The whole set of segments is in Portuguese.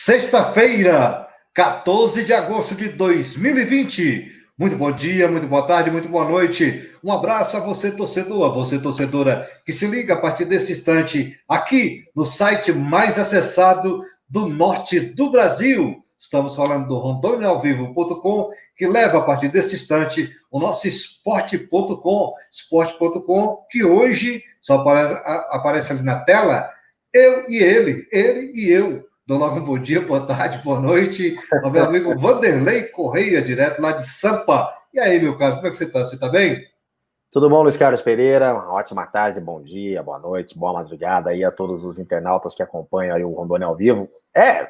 Sexta-feira, 14 de agosto de 2020. Muito bom dia, muito boa tarde, muito boa noite. Um abraço a você, torcedor, a você, torcedora, que se liga a partir desse instante aqui no site mais acessado do norte do Brasil. Estamos falando do rondonialvivo.com, que leva a partir desse instante o nosso esporte.com, que hoje só aparece ali na tela, eu e ele e eu. Dou logo um bom dia, boa tarde, boa noite ao meu amigo Vanderlei Correia, direto lá de Sampa. E aí, meu caro, como é que você está? Você está bem? Tudo bom, Luiz Carlos Pereira? Uma ótima tarde, bom dia, boa noite, boa madrugada aí a todos os internautas que acompanham aí o Rondônia ao vivo.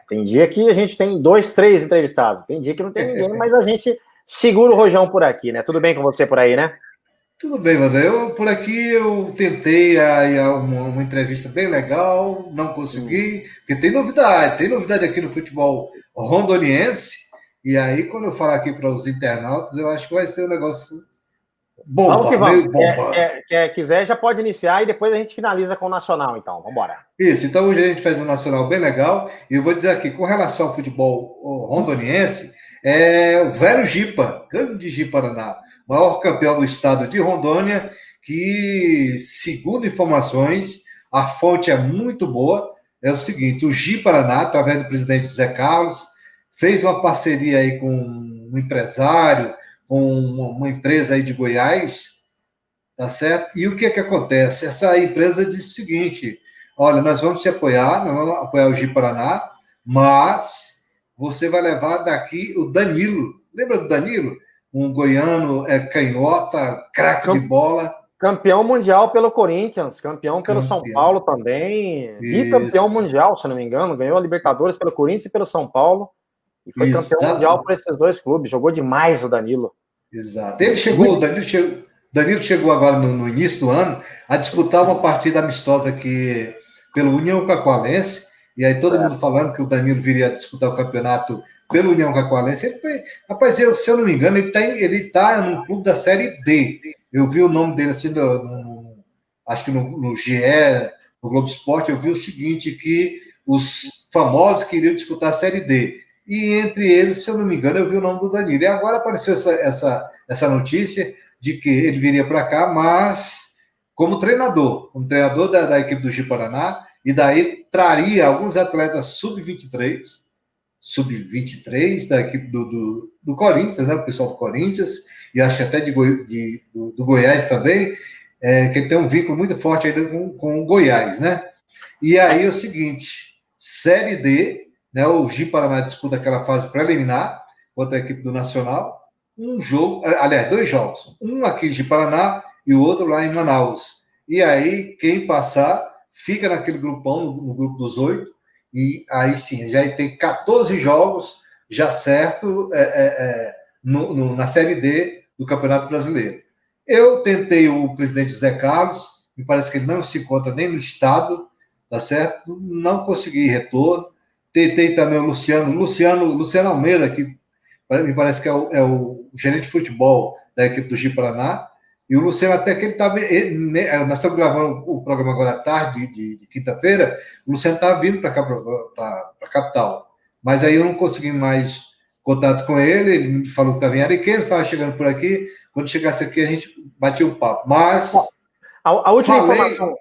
Tem dia que a gente tem 2, 3 entrevistados, tem dia que não tem ninguém, mas a gente segura o rojão por aqui, né? Tudo bem com você por aí, né? Tudo bem, Vanderlei. Por aqui eu tentei uma entrevista bem legal, não consegui, porque tem novidade aqui no futebol rondoniense. E aí, quando eu falar aqui para os internautas, eu acho que vai ser um negócio bomba, vamos que vamos. meio bomba. Quiser, já pode iniciar e depois a gente finaliza com o Nacional, então. Vamos embora. Isso, então hoje a gente faz um Nacional bem legal. E eu vou dizer aqui, com relação ao futebol rondoniense, o velho Gipa, grande Gipa Paraná, maior campeão do estado de Rondônia, que, segundo informações, a fonte é muito boa. É o seguinte: o Gipa Paraná, através do presidente José Carlos, fez uma parceria aí com um empresário, com uma empresa aí de Goiás, tá certo? E o que acontece? Essa empresa disse o seguinte: olha, nós vamos te apoiar, nós vamos apoiar o Gipa Paraná, mas você vai levar daqui o Danilo. Lembra do Danilo? Um goiano, canhota, craque de bola. Campeão mundial pelo Corinthians, campeão pelo São Paulo também, bicampeão mundial, se não me engano, ganhou a Libertadores pelo Corinthians e pelo São Paulo, e foi campeão mundial por esses dois clubes, jogou demais o Danilo. Exato. O Danilo chegou agora no início do ano a disputar uma partida amistosa aqui pelo União Cacoalense, e aí todo mundo falando que o Danilo viria disputar o campeonato pelo União Cacoalense. Rapaz, se eu não me engano, ele tá no clube da Série D. Eu vi o nome dele assim, acho que no GE, no Globo Esporte, eu vi o seguinte, que os famosos queriam disputar a Série D. E entre eles, se eu não me engano, eu vi o nome do Danilo. E agora apareceu essa notícia de que ele viria para cá, mas como treinador da equipe do Gipa Paraná, e daí traria alguns atletas sub-23 da equipe do Corinthians, né, o pessoal do Corinthians, e acho até do Goiás também, que tem um vínculo muito forte ainda com o Goiás, né? E aí é o seguinte: Série D, né, o Gipa Paraná disputa aquela fase preliminar contra a equipe do Nacional, dois jogos, um aqui em Gipa Paraná e o outro lá em Manaus. E aí, quem passar, fica naquele grupão, no grupo dos 8, e aí sim, já tem 14 jogos já certo na Série D do Campeonato Brasileiro. Eu tentei o presidente José Carlos, me parece que ele não se encontra nem no estado, tá certo? Não consegui retorno. Tentei também o Luciano Almeida, que me parece que é o gerente de futebol da equipe do Gipa Paraná. E o Luciano, até que ele estava. Nós estamos gravando o programa agora à tarde, de quinta-feira. O Luciano estava vindo para cá, para a capital. Mas aí eu não consegui mais contato com ele. Ele me falou que estava em Ariquemes, estava chegando por aqui. Quando chegasse aqui, a gente batia um papo. Mas. A última informação.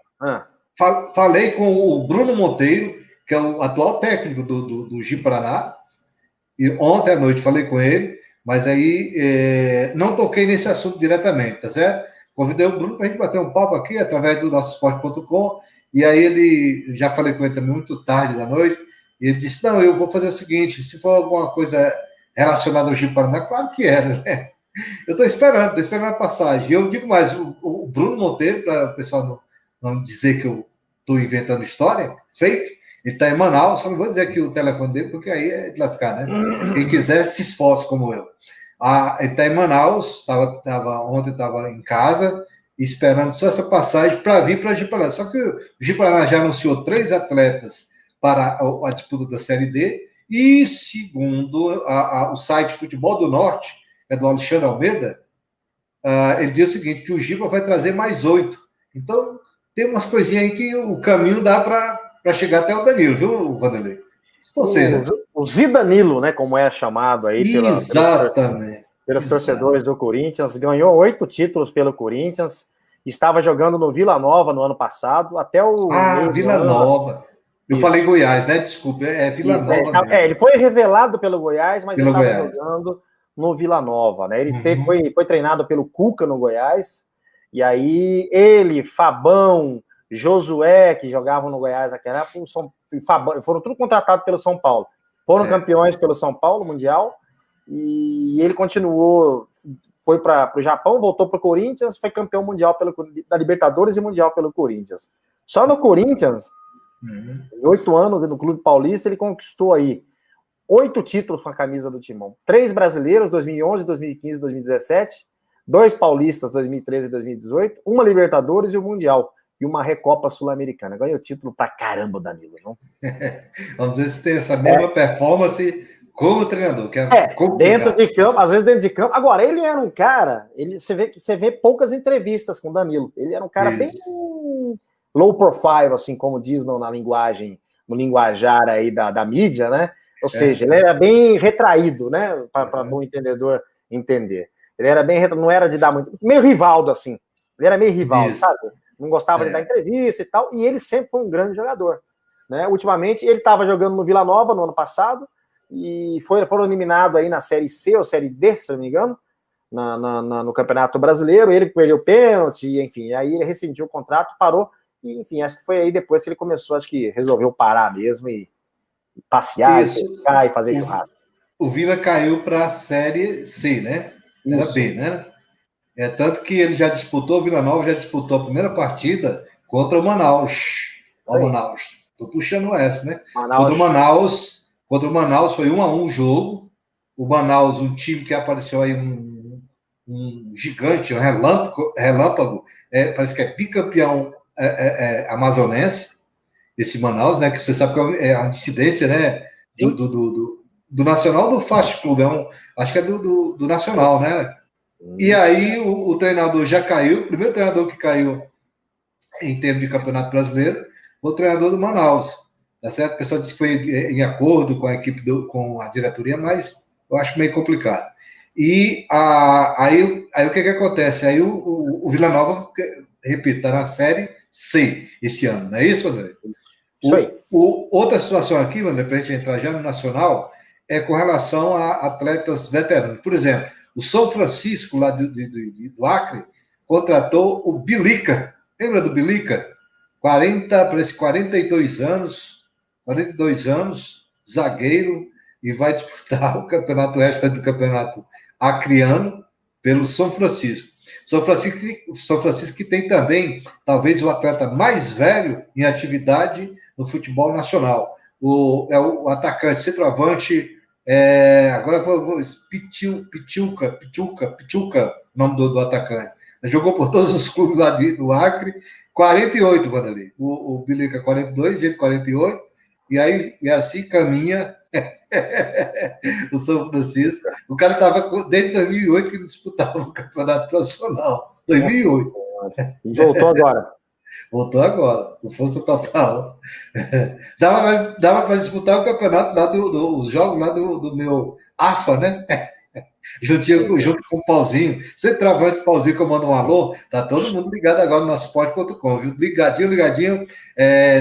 Falei com o Bruno Monteiro, que é o atual técnico do Gipa Paraná. E ontem à noite falei com ele. Mas aí não toquei nesse assunto diretamente, tá certo? Convidei o Bruno para a gente bater um papo aqui através do nosso esporte.com. E aí já falei com ele também muito tarde da noite. E ele disse: não, eu vou fazer o seguinte: se for alguma coisa relacionada ao Gipa Paraná, claro que era, né? Eu estou esperando a passagem. E eu digo mais: o Bruno Monteiro, para o pessoal não dizer que eu estou inventando história, fake. Ele está em Manaus, só não vou dizer aqui o telefone dele, porque aí é de lascar, né? Quem quiser, se esforce como eu. Ele está em Manaus, ontem estava em casa, esperando só essa passagem para vir para o Gipa Paraná. Só que o Gipa Paraná já anunciou 3 atletas para a disputa da Série D, e segundo o site Futebol do Norte, é do Alexandre Almeida, ele diz o seguinte, que o Gipa vai trazer mais 8. Então, tem umas coisinhas aí que o caminho dá para chegar até o Danilo, viu, Vanderlei? Você, né? O Zidanilo, né, como é chamado aí pelos torcedores do Corinthians, ganhou 8 títulos pelo Corinthians, estava jogando no Vila Nova no ano passado, até o meio Vila Nova. Eu falei Goiás, né? Desculpa, é Vila Nova mesmo. Ele foi revelado pelo Goiás, mas ele estava Goiás. jogando no Vila Nova, né? Ele foi treinado pelo Cuca no Goiás, e aí ele, Fabão, Josué, que jogavam no Goiás naquela época, foram tudo contratados pelo São Paulo. Foram campeões pelo São Paulo, Mundial, e ele continuou, foi para o Japão, voltou para o Corinthians, foi campeão mundial da Libertadores e Mundial pelo Corinthians. Só no Corinthians, em 8 anos, no Clube Paulista, ele conquistou aí 8 títulos com a camisa do Timão. 3 brasileiros, 2011, 2015, 2017, 2 paulistas, 2013 e 2018, uma Libertadores e o Mundial. E uma Recopa Sul-Americana. Ganhou título pra caramba, Danilo, não? Vamos ver se tem essa mesma performance como treinador. Que dentro de campo, às vezes dentro de campo. Agora, ele era um cara, você vê poucas entrevistas com o Danilo. Ele era um cara bem low profile, assim, como diz no linguajar aí da mídia, né? Ou seja, ele era bem retraído, né? Para bom entendedor entender. Ele era bem, não era de dar muito. Meio Rivaldo, assim. Ele era meio Rivaldo, sabe? Não gostava de dar entrevista e tal, e ele sempre foi um grande jogador, né? Ultimamente, ele estava jogando no Vila Nova no ano passado, e foram eliminados aí na Série C ou Série D, se não me engano, no Campeonato Brasileiro. Ele perdeu o pênalti, enfim, aí ele rescindiu o contrato, parou, e enfim, acho que foi aí depois que ele começou, acho que resolveu parar mesmo e passear, e pescar, e fazer churrasco. O Vila caiu para a Série C, né? Era B, né? Tanto que ele já disputou, o Vila Nova já disputou a primeira partida contra o Manaus. Ó, Manaus. Tô puxando essa, né? Contra o Manaus foi 1-1 o jogo. O Manaus, um time que apareceu aí um gigante, um relâmpago, parece que é bicampeão amazonense, esse Manaus, né? Que você sabe que é a dissidência, né? Do Nacional do Fast Club. Acho que é do Nacional, né? E aí o treinador já caiu, o primeiro treinador que caiu em termos de Campeonato Brasileiro foi o treinador do Manaus, tá certo? O pessoal disse que foi em acordo com a equipe, com a diretoria, mas eu acho meio complicado. E aí o que acontece? Aí o Vila Nova, repito, está na Série C esse ano, não é isso, André? Isso aí. Outra situação aqui, André, para a gente entrar já no Nacional, é com relação a atletas veteranos. Por exemplo, o São Francisco, lá do Acre, contratou o Bilica. Lembra do Bilica? Parece 42 anos, zagueiro, e vai disputar o campeonato extra do campeonato acreano pelo São Francisco. São Francisco que tem também, talvez, o atleta mais velho em atividade no futebol nacional. O atacante, centroavante, agora vou Pichuca, nome do atacante. Jogou por todos os clubes lá do Acre, 48, Vanderlei. O Bilica 42, ele 48, e assim caminha o São Francisco. O cara estava desde 2008 que disputava o campeonato profissional. 2008. E voltou agora. Voltou agora, com força total. Dava para disputar o campeonato lá os jogos lá do meu AFA, né? Junto com o Pauzinho. Centroavante Pauzinho comanda um alô, tá todo mundo ligado agora no nosso esporte.com, viu? Ligadinho.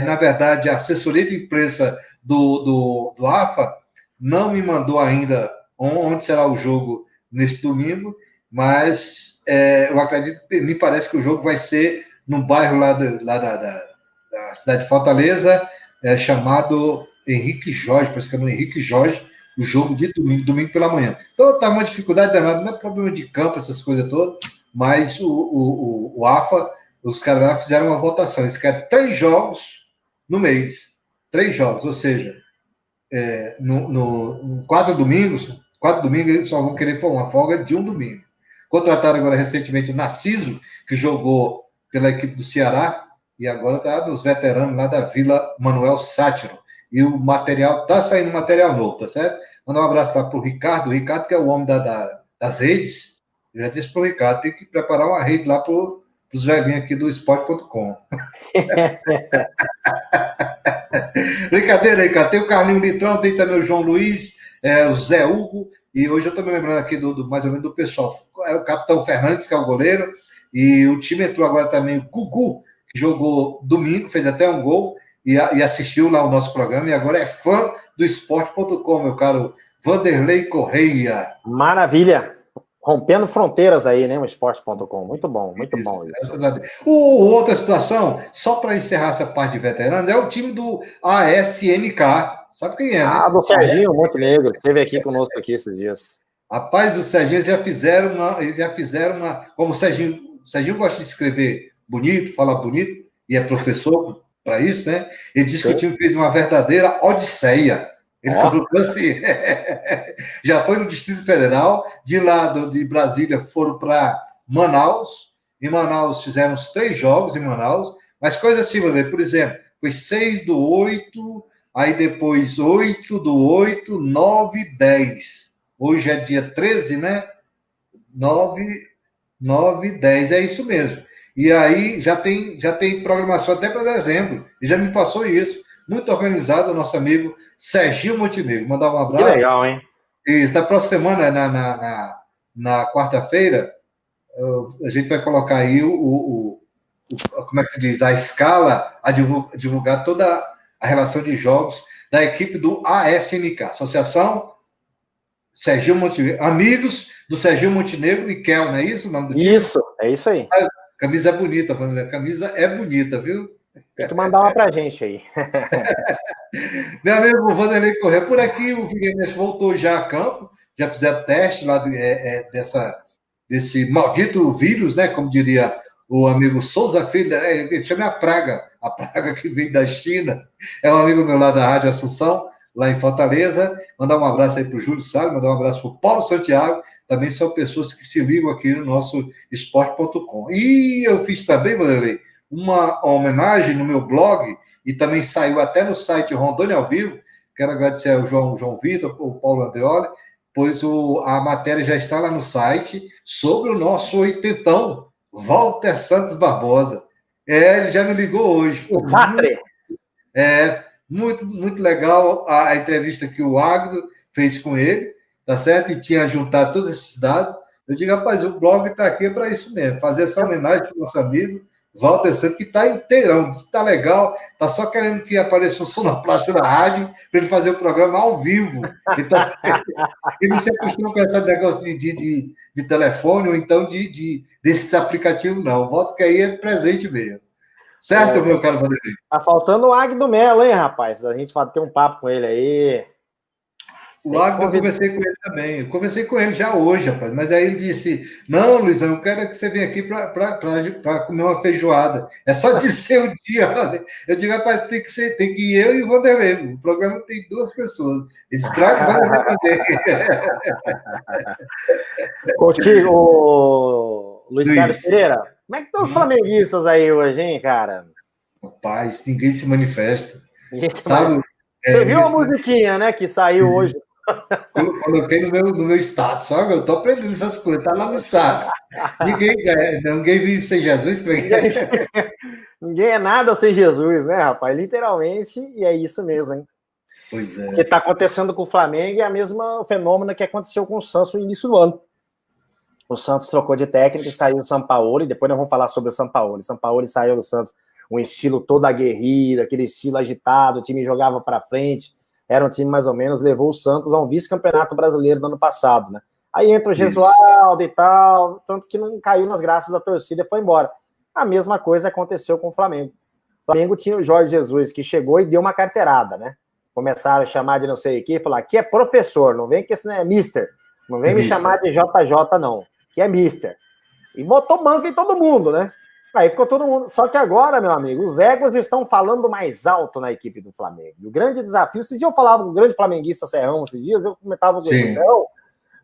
Na verdade, a assessoria de imprensa do AFA não me mandou ainda onde será o jogo nesse domingo, mas eu acredito, me parece que o jogo vai ser num bairro lá da cidade de Fortaleza, chamado Henrique Jorge, parece que é no Henrique Jorge, o jogo de domingo pela manhã. Então tá uma dificuldade danada, não é problema de campo, essas coisas todas, mas o AFA, os caras lá fizeram uma votação, eles querem 3 jogos no mês, 3 jogos, ou seja, no 4 domingos eles só vão querer uma folga de um domingo. Contrataram agora recentemente o Narciso, que jogou pela equipe do Ceará, e agora está nos veteranos lá da Vila Manuel Sátiro. E o material, está saindo material novo, tá certo? Mandar um abraço lá para o Ricardo que é o homem das redes. Eu já disse para o Ricardo, tem que preparar uma rede lá para o dos velhinhos aqui do esporte.com. Brincadeira aí, cara. Tem o Carlinho Litrão, tem também o João Luiz, o Zé Hugo, e hoje eu tô me lembrando aqui do mais ou menos do pessoal. É o Capitão Fernandes, que é o goleiro, e o time entrou agora também o Gugu, que jogou domingo, fez até um gol, e assistiu lá o nosso programa, e agora é fã do esporte.com, meu caro Vanderlei Correia. Maravilha! Rompendo fronteiras aí, né? O esporte.com. Muito bom, muito bom isso. Graças a Deus. Outra situação, só para encerrar essa parte de veteranos, é o time do ASNK. Sabe quem é, né? Do Serginho Montenegro. Esteve aqui conosco aqui esses dias. Rapaz, os Serginho já fizeram uma. Como o Serginho gosta de escrever bonito, falar bonito, e é professor para isso, né? Ele disse que o time fez uma verdadeira odisseia. Ele colocou assim, já foi no Distrito Federal, de lá de Brasília foram para Manaus, em Manaus fizeram os 3 jogos em Manaus, mas coisa assim, por exemplo, foi 6/8, aí depois 8/8, 9/10. Hoje é dia 13, né? 9/10, é isso mesmo. E aí já tem programação até para dezembro, e já me passou isso. Muito organizado, o nosso amigo Serginho Montenegro. Mandar um abraço. Que legal, hein? E na próxima semana, na quarta-feira, a gente vai colocar aí como é que se diz? A escala, a divulgar toda a relação de jogos da equipe do ASNK, Associação Serginho Montenegro. Amigos do Serginho Montenegro e Kel, não é isso o nome do time? Isso, é isso aí. A camisa é bonita, a camisa é bonita, viu? Tem que mandar uma pra gente aí. Meu amigo Vanderlei Corrêa, por aqui o Figueirense voltou já a campo, já fizeram teste lá desse maldito vírus, né? Como diria o amigo Souza Filho, ele chama a praga que vem da China. É um amigo meu lá da Rádio Assunção, lá em Fortaleza. Mandar um abraço aí para o Júlio Salles, mandar um abraço para o Paulo Santiago. Também são pessoas que se ligam aqui no nosso esporte.com. E eu fiz também, Vanderlei, uma homenagem no meu blog, e também saiu até no site Rondônia ao Vivo. Quero agradecer ao João Vitor, ao Paulo Andreoli, pois a matéria já está lá no site, sobre o nosso oitentão, Walter Santos Barbosa. Ele já me ligou hoje. O Patre. Muito, muito legal a entrevista que o Agdo fez com ele, tá certo? E tinha juntado todos esses dados. Eu digo, rapaz, o blog está aqui para isso mesmo, fazer essa homenagem para o nosso amigo Walter Santos, que está inteirão, está legal, está só querendo que apareça um sonoplasta na rádio para ele fazer o programa ao vivo. Então, ele não se acostuma com esse negócio de telefone ou então desses aplicativos, não. O Walter que aí é presente mesmo. Certo, meu caro Vanderlei? Tá faltando o Agdo Melo, hein, rapaz? A gente vai ter um papo com ele aí. O Agdo, eu conversei com ele também. Eu conversei com ele já hoje, rapaz. Mas aí ele disse: Não, Luizão, eu quero que você venha aqui para comer uma feijoada. É só dizer o dia. Eu digo, rapaz, tem que ir eu e o Vanderlei. O programa tem 2 pessoas. Estraga o Vanderlei. Contigo, Luiz Carlos Pereira. Como é que estão os flamenguistas aí hoje, hein, cara? Rapaz, ninguém se manifesta. Sabe? Você viu a musiquinha, né, que saiu hoje? Coloquei no meu status, sabe? Eu tô aprendendo essas coisas, tá lá no status. Ninguém vive sem Jesus. Ninguém é nada sem Jesus, né, rapaz? Literalmente, e é isso mesmo, hein? Pois é. O que está acontecendo com o Flamengo é a mesma fenômeno que aconteceu com o Santos no início do ano. O Santos trocou de técnico e saiu do Sampaoli, depois nós vamos falar sobre o Sampaoli. O Sampaoli saiu do Santos, um estilo todo aguerrido, aquele estilo agitado, o time jogava para frente, era um time mais ou menos, levou o Santos a um vice-campeonato brasileiro do ano passado, né? Aí entra o Gesualdo e tal, tanto que não caiu nas graças da torcida e foi embora. A mesma coisa aconteceu com o Flamengo. O Flamengo tinha o Jorge Jesus, que chegou e deu uma carteirada, né? Começaram a chamar de não sei o que, falar, aqui é professor, não vem que esse não é mister, não vem me chamar de JJ não, que é mister. E botou banco em todo mundo, né? Aí ficou todo mundo. Só que agora, meu amigo, os Vegas estão falando mais alto na equipe do Flamengo. E o grande desafio, esses dias eu falava com o grande flamenguista Serrão, esses dias eu comentava com ele, Serrão,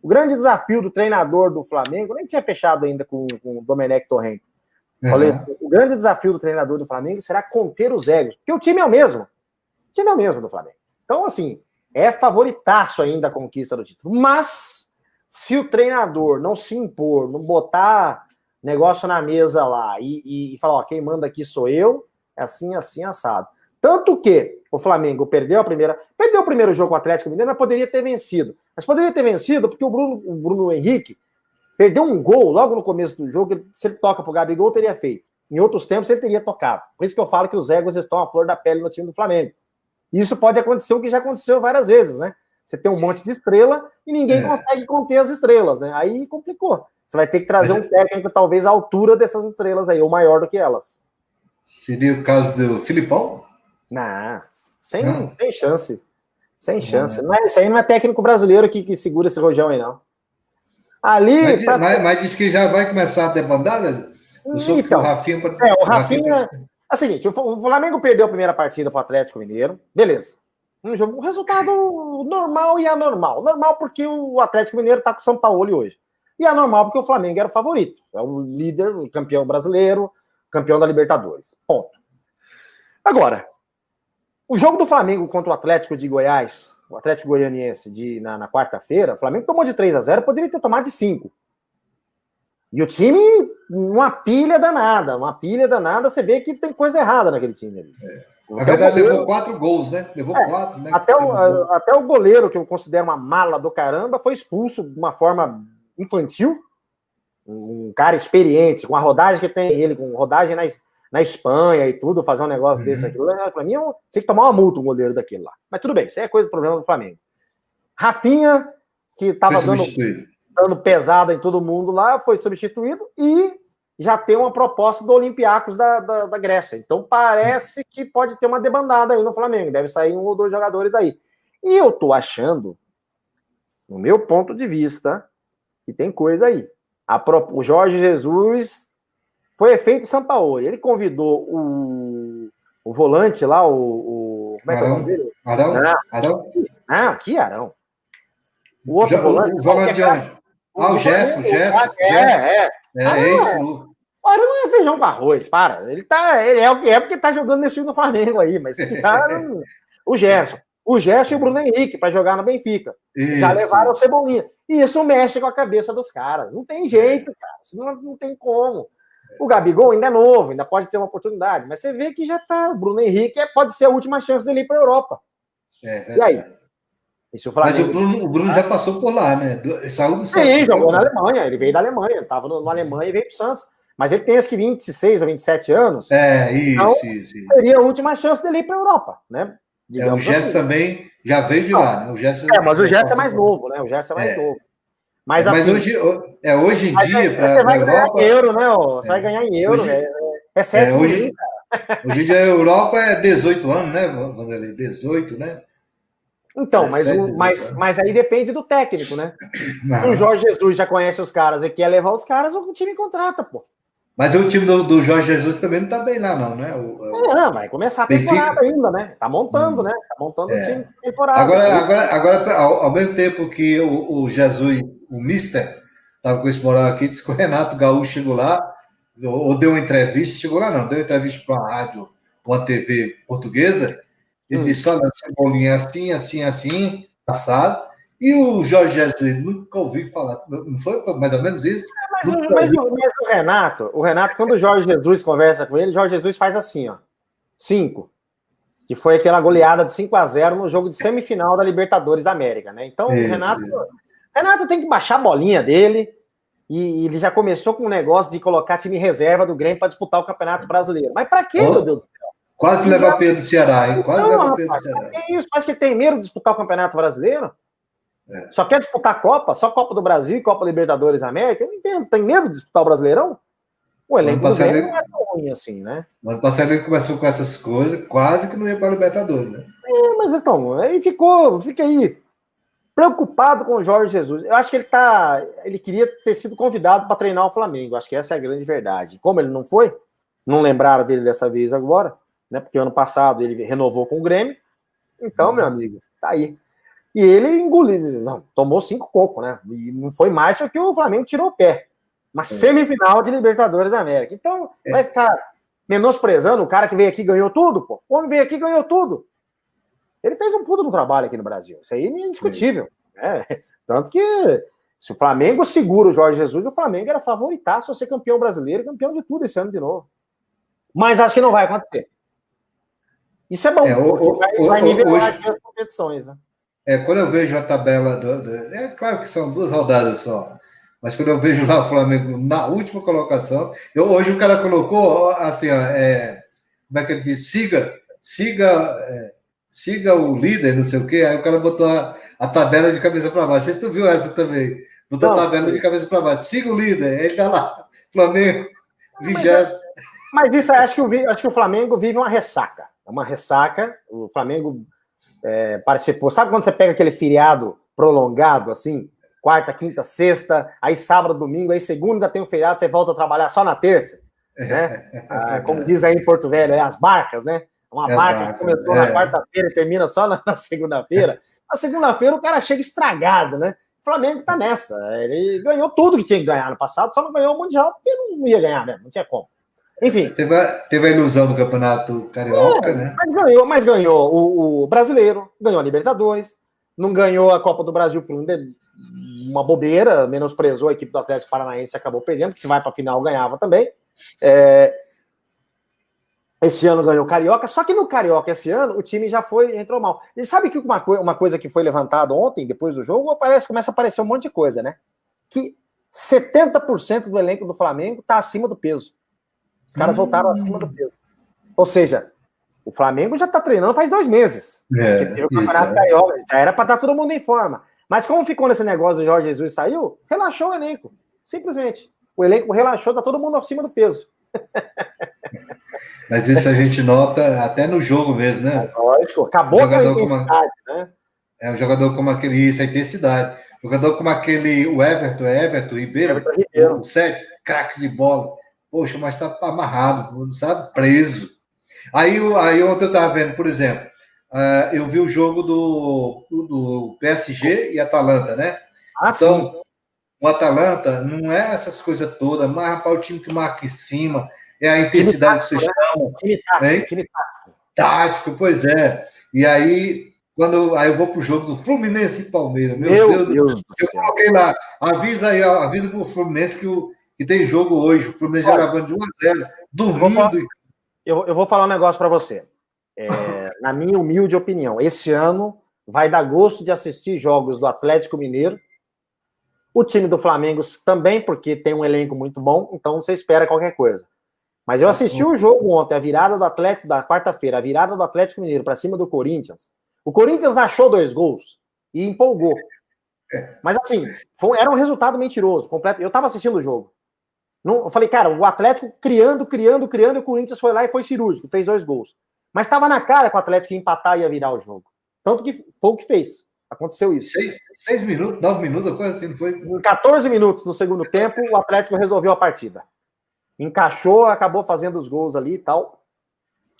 o grande desafio do treinador do Flamengo, nem tinha fechado ainda com o Domenech Torrent. Falei, o grande desafio do treinador do Flamengo será conter os egos, porque o time é o mesmo. O time é o mesmo do Flamengo. Então, assim, é favoritaço ainda a conquista do título. Mas, se o treinador não se impor, não botar negócio na mesa lá e falar, ó, quem manda aqui sou eu, é assim, assim, assado. Tanto que o Flamengo perdeu o primeiro jogo com o Atlético Mineiro, mas poderia ter vencido. Mas poderia ter vencido porque o Bruno Henrique perdeu um gol logo no começo do jogo, se ele toca pro Gabigol, teria feito. Em outros tempos, ele teria tocado. Por isso que eu falo que os egos estão à flor da pele no time do Flamengo. E isso pode acontecer, o que já aconteceu várias vezes, né? Você tem um monte de estrela e ninguém consegue conter as estrelas, né? Aí complicou. Você vai ter que trazer um técnico, talvez, à altura dessas estrelas aí, ou maior do que elas. Seria o caso do Filipão? Não, sem chance. Sem chance. Não é, isso aí não é técnico brasileiro que segura esse rojão aí, não. Ali. Mas diz que já vai começar a debandada? Então, o Rafinha. É o seguinte, o Flamengo perdeu a primeira partida para o Atlético Mineiro, beleza. Um resultado normal e anormal. Normal porque o Atlético Mineiro está com o São Paulo hoje. E anormal porque o Flamengo era o favorito. É o líder, o campeão brasileiro, campeão da Libertadores. Ponto. Agora, o jogo do Flamengo contra o Atlético de Goiás, o Atlético Goianiense na quarta-feira, o Flamengo tomou de 3-0, poderia ter tomado de 5. E o time, uma pilha danada, você vê que tem coisa errada naquele time ali. Na verdade, levou 4 gols, né? Levou 4, né? Até o goleiro, que eu considero uma mala do caramba, foi expulso de uma forma infantil. Um cara experiente, com a rodagem que tem ele, com rodagem na Espanha e tudo, fazer um negócio desse aqui. Pra mim, eu tinha que tomar uma multa, um goleiro daquele lá. Mas tudo bem, isso é coisa do problema do Flamengo. Rafinha, que estava dando pesada em todo mundo lá, foi substituído e já tem uma proposta do Olympiacos da Grécia. Então parece que pode ter uma debandada aí no Flamengo. Deve sair 1 ou 2 jogadores aí. E eu tô achando, no meu ponto de vista, que tem coisa aí. O Jorge Jesus foi efeito Sampaoli. Ele convidou o volante lá, como é que é o nome dele? Arão? Ah, que Arão? O outro volante. O volante de onde? O Gerson. O Arão não é feijão com arroz, para. Ele é o que é porque tá jogando nesse time do Flamengo aí, mas o Gerson. O Gerson e o Bruno Henrique para jogar no Benfica. Isso. Já levaram o Cebolinha. E isso mexe com a cabeça dos caras. Não tem jeito, cara. Senão não tem como. O Gabigol ainda é novo, ainda pode ter uma oportunidade, mas você vê que já tá. O Bruno Henrique pode ser a última chance dele ir para a Europa. E aí? Mas o Bruno já passou por lá, né? Saiu do Santos. Sim, jogou na Alemanha. Ele veio da Alemanha. Estava na Alemanha e veio para o Santos. Mas ele tem acho que 26 ou 27 anos. Então, seria a última chance dele ir para a Europa, né? O Gerson também já veio de lá, né? Mas o Gerson é mais novo, né? O Gerson é mais novo. Mas hoje em dia, para a Europa... Você vai ganhar em euro, né? Você vai ganhar em euro, é 7 hoje em dia a Europa é 18 anos, né, Vanderlei? 18, né? Então, mas aí depende do técnico, né? Se o Jorge Jesus já conhece os caras e quer levar os caras, o time contrata, pô. Mas o time do Jorge Jesus também não tá bem lá, não, né? Vai começar a temporada ainda, né? Tá montando, né? Tá montando o time de temporada. Agora, ao mesmo tempo que o Jesus, o Mister, tava com esse moral aqui, disse que o Renato Gaúcho chegou lá, ou deu uma entrevista, chegou lá não, deu uma entrevista para uma rádio, uma TV portuguesa, ele disse, olha, Cebolinha é assim, assado, e o Jorge Jesus, nunca ouvi falar, não foi mais ou menos isso? Mas o Renato, quando o Jorge Jesus conversa com ele, o Jorge Jesus faz assim, ó, 5, que foi aquela goleada de 5-0 no jogo de semifinal da Libertadores da América, né? Então, o Renato tem que baixar a bolinha dele, e ele já começou com um negócio de colocar time reserva do Grêmio para disputar o Campeonato Brasileiro. Mas para quê, meu Deus do céu? Quase leva Pedro do Ceará, hein? Quase leva Pedro do Ceará. É isso, acho que tem medo de disputar o Campeonato Brasileiro? Só quer disputar a Copa? Só Copa do Brasil e Copa Libertadores América? Eu não entendo. Tem medo de disputar o Brasileirão? O elenco do Grêmio não é tão ruim assim, né? O ano passado ele começou com essas coisas, quase que não ia para a Libertadores, né? Mas então, ele fica aí preocupado com o Jorge Jesus. Eu acho que ele queria ter sido convidado para treinar o Flamengo. Acho que essa é a grande verdade. Como ele não foi, não lembraram dele dessa vez agora, né? Porque ano passado ele renovou com o Grêmio. Então, meu amigo, tá aí. E ele engoliu, tomou 5 cocos, né? E não foi mais porque o Flamengo tirou o pé. Uma semifinal de Libertadores da América. Então, vai ficar menosprezando o cara que veio aqui e ganhou tudo, pô. O homem veio aqui e ganhou tudo. Ele fez um puto no trabalho aqui no Brasil. Isso aí é indiscutível. Né? Tanto que Se o Flamengo segura o Jorge Jesus, o Flamengo era favoritaço a ser campeão brasileiro, campeão de tudo esse ano de novo. Mas acho que não vai acontecer. Isso é bom, porque vai nivelar aqui as competições, né? Quando eu vejo a tabela, é claro que são 2 rodadas só, mas quando eu vejo lá o Flamengo na última colocação, hoje o cara colocou assim, como é que ele diz? Siga o líder, não sei o quê, aí o cara botou a tabela de cabeça para baixo. Não sei se tu viu essa também. Botou a tabela de cabeça para baixo. Siga o líder, ele tá lá, Flamengo, 20º. Mas isso acho que o Flamengo vive uma ressaca. É uma ressaca. O Flamengo participou. Sabe quando você pega aquele feriado prolongado, assim? Quarta, quinta, sexta, aí sábado, domingo, aí segunda tem um feriado, você volta a trabalhar só na terça, né? Como diz aí em Porto Velho, as barcas, né? Uma barca que começou na quarta-feira e termina só na segunda-feira. Na segunda-feira o cara chega estragado, né? O Flamengo tá nessa. Ele ganhou tudo que tinha que ganhar no passado, só não ganhou o Mundial porque não ia ganhar mesmo, não tinha como. Enfim. Teve a ilusão do Campeonato Carioca, né? Mas ganhou o Brasileiro, ganhou a Libertadores, não ganhou a Copa do Brasil por uma bobeira, menosprezou a equipe do Atlético Paranaense e acabou perdendo, que se vai para a final ganhava também. Esse ano ganhou o Carioca, só que no Carioca esse ano o time já entrou mal. E sabe que uma coisa que foi levantada ontem, depois do jogo, começa a aparecer um monte de coisa, né? Que 70% do elenco do Flamengo está acima do peso. Os caras voltaram acima do peso. Ou seja, o Flamengo já está treinando faz 2 meses. O Campeonato Carioca já era para estar todo mundo em forma. Mas como ficou nesse negócio, o Jorge Jesus saiu, relaxou o elenco. Simplesmente. O elenco relaxou, tá todo mundo acima do peso. Mas isso a gente nota até no jogo mesmo, né? Lógico, acabou com a intensidade, né? Um jogador como essa intensidade. Jogador como o Everton Ribeiro, o Sérgio, craque de bola. Poxa, mas tá amarrado, sabe? Preso. Aí ontem eu tava vendo, por exemplo, eu vi o jogo do PSG e Atalanta, né? Então, sim. O Atalanta não é essas coisas todas, mas para o time que marca em cima, é a intensidade que você chama. Time tático, pois é. E aí, aí eu vou pro jogo do Fluminense e Palmeiras. Meu Deus eu coloquei lá, avisa pro Fluminense que tem jogo hoje. O Fluminense já levando de 1-0, dormindo. Eu vou falar um negócio para você. Na minha humilde opinião, esse ano vai dar gosto de assistir jogos do Atlético Mineiro. O time do Flamengo também, porque tem um elenco muito bom, então você espera qualquer coisa. Mas eu assisti o jogo ontem, a virada do Atlético, da quarta-feira, a virada do Atlético Mineiro para cima do Corinthians. O Corinthians achou 2 gols e empolgou. Mas assim, era um resultado mentiroso, completo. Eu estava assistindo o jogo. Eu falei, cara, o Atlético criando, e o Corinthians foi lá e foi cirúrgico, fez 2 gols. Mas estava na cara que o Atlético ia empatar e ia virar o jogo. Tanto que foi o que fez. Aconteceu isso. 6 minutos, 9 minutos, coisa assim, não foi? Em 14 minutos no segundo tempo, o Atlético resolveu a partida. Encaixou, acabou fazendo os gols ali e tal.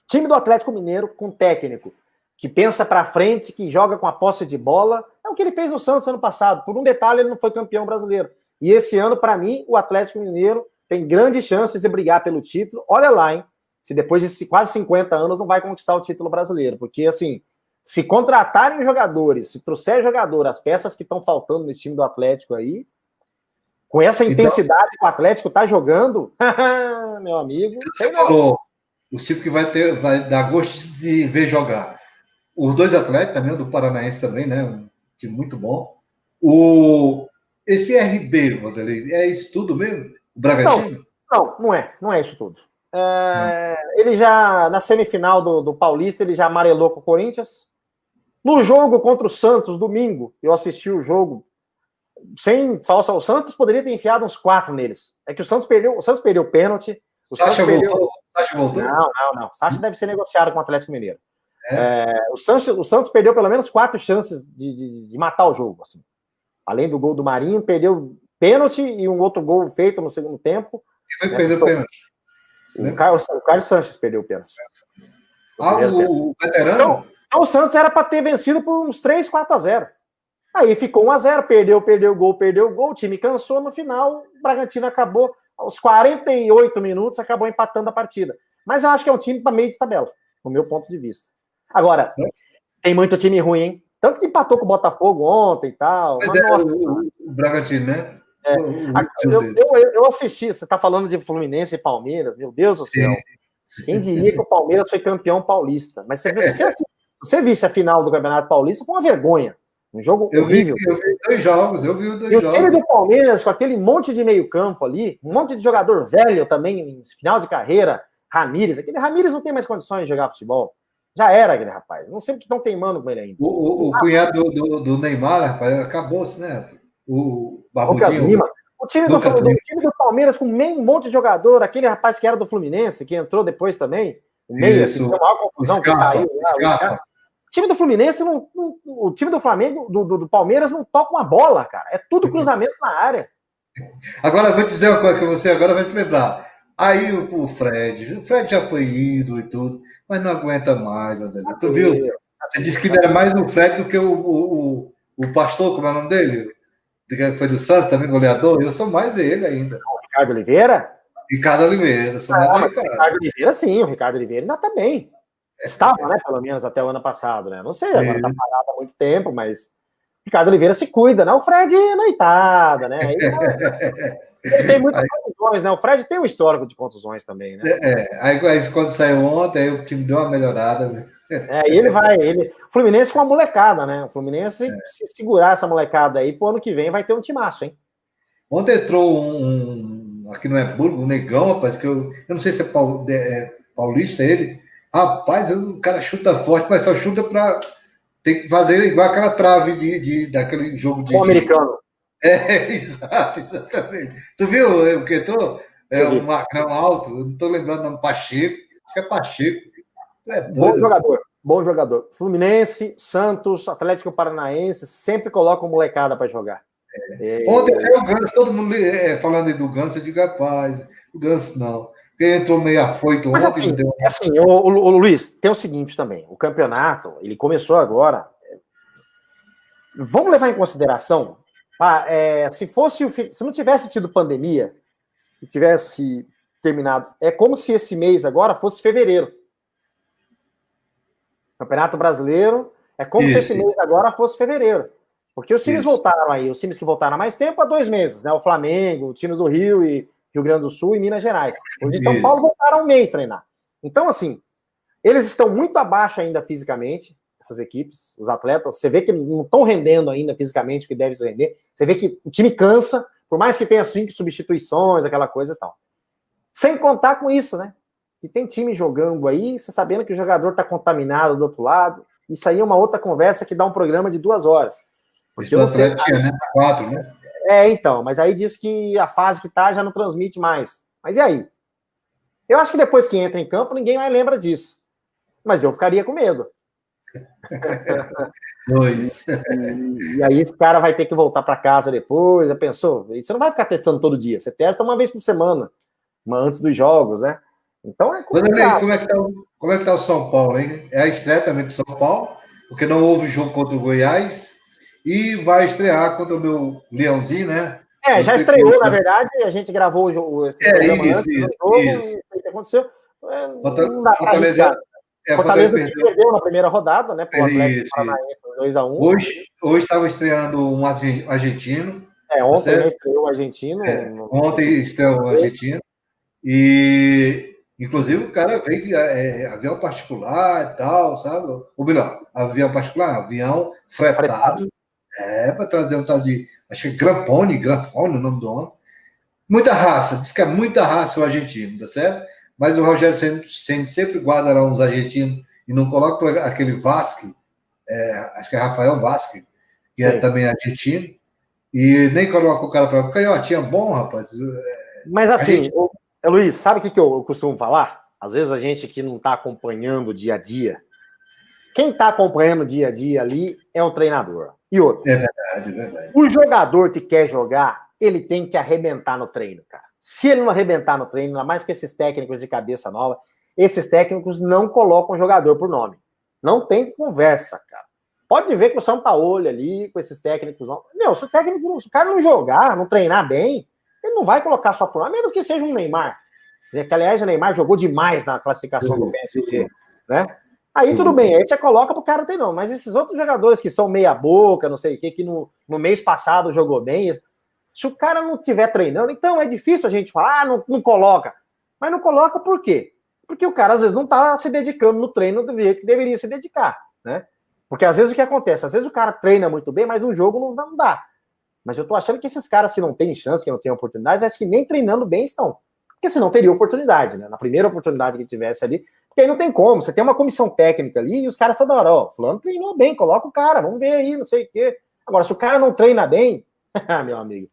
Time do Atlético Mineiro com técnico que pensa para frente, que joga com a posse de bola. É o que ele fez no Santos ano passado. Por um detalhe, ele não foi campeão brasileiro. E esse ano, para mim, o Atlético Mineiro tem grandes chances de brigar pelo título. Olha lá, hein? Se depois de quase 50 anos não vai conquistar o título brasileiro. Porque, assim, se contratarem jogadores, se trouxer jogador, as peças que estão faltando nesse time do Atlético aí, com essa intensidade que o Atlético está jogando, meu amigo... Você falou, o Cico que vai dar gosto de ver jogar. Os 2 atletas também, do Paranaense também, né? Um time muito bom. Esse RB, é isso tudo mesmo? O Bragantino? Não é isso tudo. Ele já, na semifinal do Paulista, ele já amarelou com o Corinthians. No jogo contra o Santos, domingo, eu assisti o jogo sem falsa. O Santos poderia ter enfiado uns 4 neles. É que o Santos perdeu o pênalti. O Sacha voltou? Não. O Sacha deve ser negociado com o Atlético Mineiro. O Santos perdeu pelo menos 4 chances de matar o jogo. Assim. Além do gol do Marinho, perdeu pênalti e um outro gol feito no segundo tempo. Quem foi que perdeu o pênalti? O Carlos Sanches perdeu o pênalti. O veterano? Então o Santos era para ter vencido por uns 3-4-0. Aí ficou 1-0, perdeu o gol, o time cansou, no final o Bragantino acabou, aos 48 minutos, acabou empatando a partida. Mas eu acho que é um time para meio de tabela, no meu ponto de vista. Agora, tem muito time ruim, hein? Tanto que empatou com o Botafogo ontem e tal. O O Bragantino, né? Eu assisti, você está falando de Fluminense e Palmeiras, meu Deus do céu. Quem diria que o Palmeiras foi campeão paulista? Mas você visse a final do Campeonato Paulista, foi uma vergonha. Um jogo horrível. Eu vi 2 jogos, E o time do Palmeiras, com aquele monte de meio campo ali, um monte de jogador velho também, em final de carreira, Ramírez. Aquele Ramírez não tem mais condições de jogar futebol. Já era aquele rapaz. Não sei porque estão teimando com ele ainda. O cunhado do Neymar, rapaz, acabou-se, né? O Barbudinho. O time do Palmeiras com um monte de jogador, aquele rapaz que era do Fluminense, que entrou depois também, o meia, que deu uma maior confusão, que saiu. O time do Fluminense, o time do Flamengo, do Palmeiras, não toca uma bola, cara. É tudo cruzamento na área. Agora, eu vou dizer uma coisa que você agora vai se lembrar. Aí o Fred já foi ídolo e tudo, mas não aguenta mais, André. Tu viu? Você disse que não era mais o Fred do que o pastor, como é o nome dele? Que foi do Santos, também goleador. Eu sou mais ele ainda. O Ricardo Oliveira? Ricardo Oliveira, eu sou mais ele, cara. O Ricardo Oliveira, sim, o Ricardo Oliveira ainda tá bem. Estava, né, pelo menos até o ano passado, né? Não sei, agora tá parado há muito tempo, mas o Ricardo Oliveira se cuida, né? O Fred noitada, né? Ele tem muitas contusões, né? O Fred tem um histórico de contusões também, né? Aí quando saiu ontem, aí o time deu uma melhorada, né? E ele vai. O Fluminense com a molecada, né? O Fluminense, se segurar essa molecada aí, pro ano que vem vai ter um timaço, hein? Ontem entrou aqui no Hamburgo, um negão, rapaz, que eu não sei se é paulista ele. Rapaz, o cara chuta forte, mas só chuta pra. Tem que fazer igual aquela trave daquele jogo de. Americano. Exatamente. Tu viu o que entrou? Um magrão alto, eu não tô lembrando o nome, Pacheco. Acho que é Pacheco. Bom jogador. Fluminense, Santos, Atlético Paranaense, sempre colocam molecada para jogar. Ontem o Ganso, todo mundo falando do Ganso, eu digo, rapaz, o Ganso não. Porque entrou meio afoito ontem. Mas o Luiz, tem o seguinte também, o campeonato, ele começou agora. Vamos levar em consideração, se não tivesse tido pandemia e tivesse terminado, é como se esse mês agora fosse fevereiro. Campeonato Brasileiro é como se esse mês agora fosse fevereiro. Porque os times voltaram aí, os times que voltaram há mais tempo, há 2 meses, né? O Flamengo, o time do Rio e Rio Grande do Sul e Minas Gerais. Os de São Paulo voltaram há um mês treinar. Então, assim, eles estão muito abaixo ainda fisicamente, essas equipes, os atletas. Você vê que não estão rendendo ainda fisicamente o que deve se render. Você vê que o time cansa, por mais que tenha 5 substituições, aquela coisa e tal. Sem contar com isso, né? Que tem time jogando aí, você sabendo que o jogador está contaminado do outro lado. Isso aí é uma outra conversa que dá um programa de 2 horas. Porque o Atlético tinha, né? 4, né? Então, mas aí diz que a fase que tá já não transmite mais. Mas e aí? Eu acho que depois que entra em campo, ninguém mais lembra disso. Mas eu ficaria com medo. E aí esse cara vai ter que voltar para casa depois, já pensou? Você não vai ficar testando todo dia, você testa uma vez por semana, antes dos jogos, né? Então é complicado. Como é que tá o São Paulo, hein? É a estreia também do São Paulo, porque não houve jogo contra o Goiás, e vai estrear contra o meu Leãozinho, né? Já estreou, na verdade, a gente gravou esse programa antes do jogo, e o que aconteceu? Não dá pra arriscar. Fortaleza perdeu na primeira rodada, né? Pro Atlético Paranaense, 2-1. Hoje estava estreando um argentino. Ontem estreou o argentino. Ontem estreou o argentino. E, inclusive, o cara veio de avião particular e tal, sabe? Ou melhor, avião particular, avião fretado. Para trazer um tal de. Acho que é Granfone, o nome do homem. Muita raça, diz que é muita raça o argentino, tá certo? Mas o Rogério Ceni sempre guarda lá uns argentinos e não coloca aquele Vasque, acho que é Rafael Vasque, que é também argentino, e nem coloca o cara para canhotinha bom, rapaz. Mas assim, Luiz, sabe o que eu costumo falar? Às vezes a gente que não está acompanhando o dia a dia, quem está acompanhando o dia a dia ali é o treinador. E outro. É verdade. O jogador que quer jogar, ele tem que arrebentar no treino, cara. Se ele não arrebentar no treino, ainda mais que esses técnicos de cabeça nova, esses técnicos não colocam o jogador por nome. Não tem conversa, cara. Pode ver que o Sampaoli ali, com esses técnicos novos. Se o cara não jogar, não treinar bem, ele não vai colocar só por nome, a menos que seja um Neymar. Que, aliás, o Neymar jogou demais na classificação do PSG, né? Aí tudo bem, aí você coloca pro cara treinar. Mas esses outros jogadores que são meia boca, não sei o que no mês passado jogou bem, se o cara não estiver treinando, então é difícil a gente falar, não coloca. Mas não coloca por quê? Porque o cara às vezes não tá se dedicando no treino do jeito que deveria se dedicar, né? Porque às vezes o que acontece? Às vezes o cara treina muito bem, mas no jogo não dá. Mas eu tô achando que esses caras que não têm chance, que não têm oportunidade, acho que nem treinando bem estão. Porque senão teria oportunidade, né? Na primeira oportunidade que tivesse ali, porque aí não tem como. Você tem uma comissão técnica ali e os caras toda hora, fulano treinou bem, coloca o cara, vamos ver aí, não sei o quê. Agora, se o cara não treina bem, meu amigo,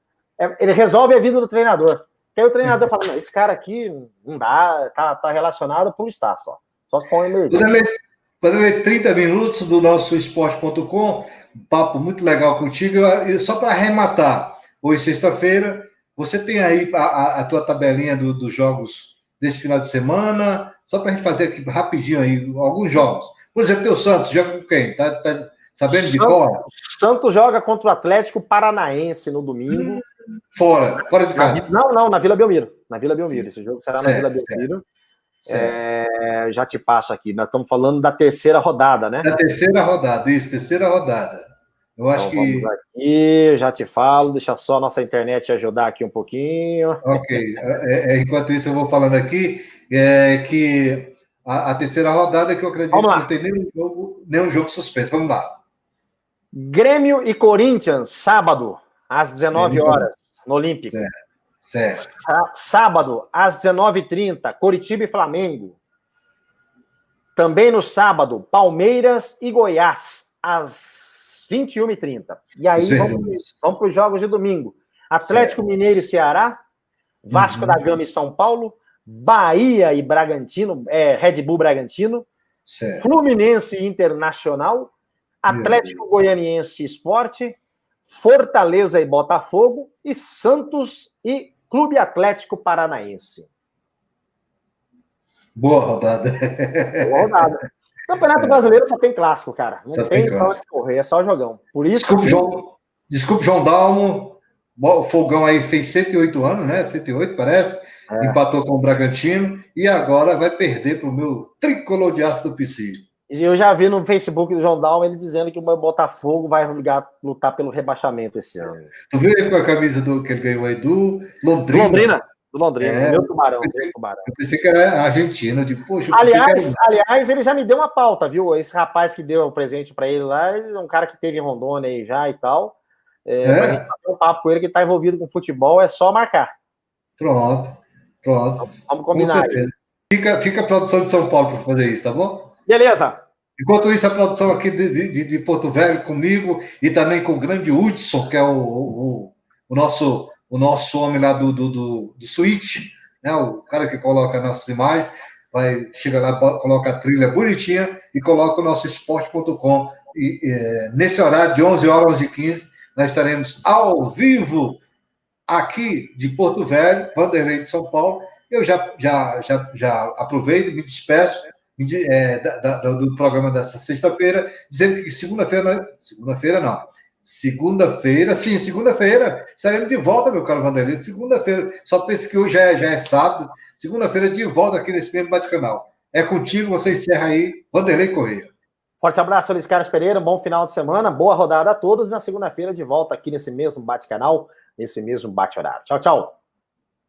ele resolve a vida do treinador. Porque aí o treinador fala, não, esse cara aqui não dá, tá relacionado por estar só. Só se for um emergente. Vanderlei, 30 minutos do nosso esporte.com, papo muito legal contigo. E só para arrematar, hoje, sexta-feira, você tem aí a tua tabelinha dos jogos desse final de semana, só para a gente fazer aqui rapidinho aí alguns jogos. Por exemplo, teu Santos joga com quem? Tá sabendo de cor? Santos joga contra o Atlético Paranaense no domingo. Fora de casa. Não, na Vila Belmiro. Na Vila Belmiro. Esse jogo será na Vila Belmiro. Já te passo aqui. Nós estamos falando da terceira rodada, né? Da terceira rodada, isso, terceira rodada. Eu acho então, vamos aqui, já te falo. Deixa só a nossa internet ajudar aqui um pouquinho. Ok. Enquanto isso, eu vou falando aqui que a terceira rodada que eu acredito que não tem nenhum jogo suspenso. Vamos lá. Grêmio e Corinthians, sábado, às 19 horas, no Olímpico. Certo. Sábado, às 19h30, Coritiba e Flamengo. Também no sábado, Palmeiras e Goiás, às 21h30. E aí vamos para os jogos de domingo. Atlético Mineiro e Ceará, Vasco da Gama e São Paulo, Bahia e Bragantino, Red Bull Bragantino, Fluminense e Internacional, Atlético Goianiense e Sport, Fortaleza e Botafogo e Santos e Clube Atlético Paranaense. Boa rodada. Boa rodada. Campeonato Brasileiro só tem clássico, cara. Não tem pra onde correr, é só jogão. Por isso Desculpe, João Dalmo. O Fogão aí fez 108 anos, né? 108, parece. Empatou com o Bragantino e agora vai perder para o meu tricolor de aço do PC. Eu já vi no Facebook do João Dalmo ele dizendo que o Botafogo vai lutar pelo rebaixamento esse ano. Tu viu ele com a camisa que ele ganhou aí do Londrina? Do Londrina, meu tubarão. Eu pensei que era argentino. Poxa, aliás, ele já me deu uma pauta, viu? Esse rapaz que deu um presente para ele lá, ele é um cara que teve em Rondônia aí já e tal. Pra gente fazer um papo com ele que tá envolvido com futebol, é só marcar. Pronto. Vamos combinar. Fica a produção de São Paulo para fazer isso, tá bom? Beleza. Enquanto isso, a produção aqui de Porto Velho comigo e também com o grande Hudson, que é o nosso homem lá do Switch, né? O cara que coloca nossas imagens, chega lá, coloca a trilha bonitinha e coloca o nosso esporte.com. E nesse horário de 11 horas, 11h15, nós estaremos ao vivo aqui de Porto Velho, Vanderlei de São Paulo. Eu já aproveito e me despeço do programa dessa sexta-feira, dizendo que segunda-feira estaremos de volta, meu caro Vanderlei. Segunda-feira, só pense que hoje já é sábado. Segunda-feira de volta aqui nesse mesmo bate-canal. É contigo, você encerra aí, Vanderlei Correia. Forte abraço, Luiz Carlos Pereira, bom final de semana, boa rodada a todos. Na segunda-feira de volta aqui nesse mesmo bate-canal, nesse mesmo bate-horário. Tchau, tchau.